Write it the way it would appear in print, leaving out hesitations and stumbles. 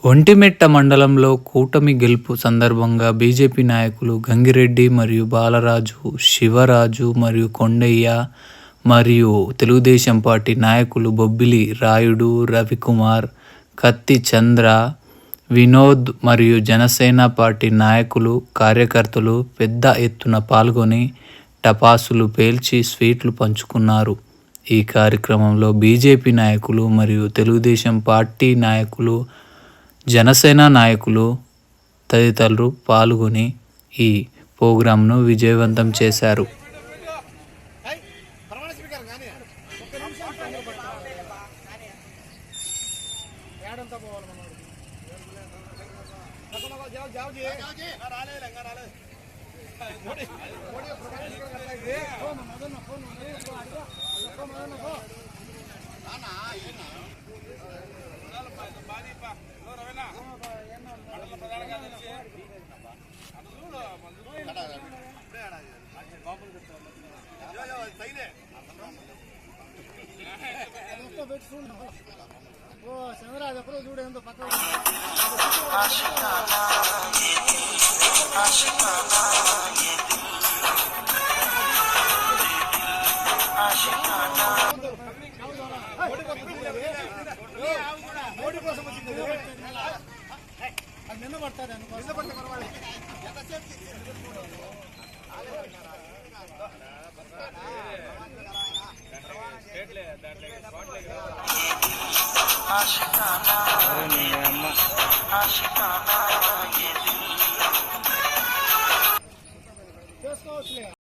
ఒంటిమిట్ట మండలంలో కూటమి గెలుపు సందర్భంగా బీజేపీ నాయకులు గంగిరెడ్డి మరియు బాలరాజు, శివరాజు మరియు కొండయ్య మరియు తెలుగుదేశం పార్టీ నాయకులు బొబ్బిలి రాయుడు, రవికుమార్, కత్తి చంద్ర, వినోద్ మరియు జనసేన పార్టీ నాయకులు, కార్యకర్తలు పెద్ద ఎత్తున పాల్గొని టపాసులు పేల్చి స్వీట్లు పంచుకున్నారు. ఈ కార్యక్రమంలో బీజేపీ నాయకులు మరియు తెలుగుదేశం పార్టీ నాయకులు, జనసేన నాయకులు తదితరులు పాల్గొని ఈ ప్రోగ్రాంను విజయవంతం చేశారు. నిన్న పడతాను చేసుకోవచ్చు.